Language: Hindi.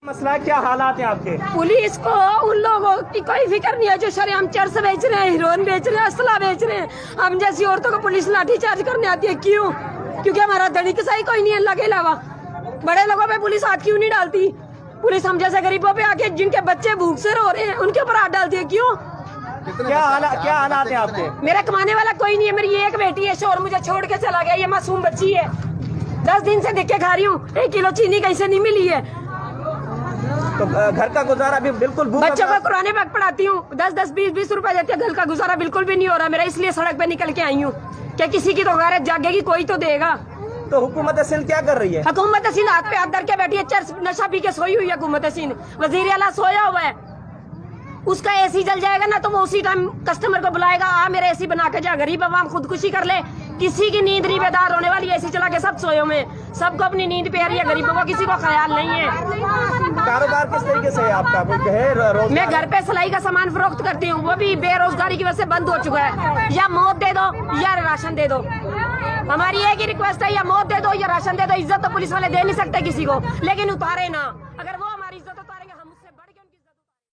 मसला क्या हालात हैं आपके? पुलिस को उन लोगों की कोई फिक्र नहीं है जो शरेआम चरस बेच रहे हैं, हीरोइन बेच रहे हैं, असला बेच रहे हैं। हम जैसी औरतों को पुलिस लाठी चार्ज करने आती है, क्यों? क्योंकि हमारा धनी किसाई कोई नहीं है अल्लाह के अलावा। बड़े लोगों पे पुलिस हाथ क्यों नहीं डालती? पुलिस हम जैसे गरीबों पे आके जिनके बच्चे भूख से रो रहे हैं उनके ऊपर हाथ डालती है, क्यों? क्या हालात हैं आपके? मेरा कमाने वाला कोई नहीं है, मेरी एक बेटी है, शोर मुझे छोड़ के चला गया, ये मासूम बच्ची है, 10 दिन से देख के खा रही हूँ, 1 किलो चीनी कहीं से नहीं मिली है। तो घर का गुजारा भी बिल्कुल बच्चों को कुराने पाक पढ़ाती हूँ, 10-10, 20-20 रुपए देती है, घर का गुजारा बिल्कुल भी नहीं हो रहा मेरा, इसलिए सड़क पे निकल के आई हूँ कि किसी की तो गैरत जागेगी, कोई तो देगा। तो हुकूमत सिंध क्या कर रही है? हुकूमत सिंध हाथ पे हाथ धर के बैठी है, चर्च नशा पी के सोई हुई है हुकूमत सिंध। वजीर आला सोया हुआ है, उसका एसी जल जाएगा ना तो वो उसी टाइम कस्टमर को बुलाएगा, आ मेरा एसी बना के जा। गरीब आवाम खुदकुशी कर ले, किसी की नींद नहीं बेदार होने वाली, एसी चला के सब सोए हुए, सबको अपनी नींद पे आ रही है, गरीबों को किसी को ख्याल नहीं है। कारोबार किस तरीके से है आपका? मैं घर पे सिलाई का सामान फरोख्त करती हूँ, वो भी बेरोजगारी की वजह से बंद हो चुका है। या मौत दे दो या राशन दे दो, हमारी एक ही रिक्वेस्ट है, या मौत दे दो या राशन दे दो। इज्जत तो पुलिस वाले दे नहीं सकते किसी को, लेकिन उतारे ना। अगर वो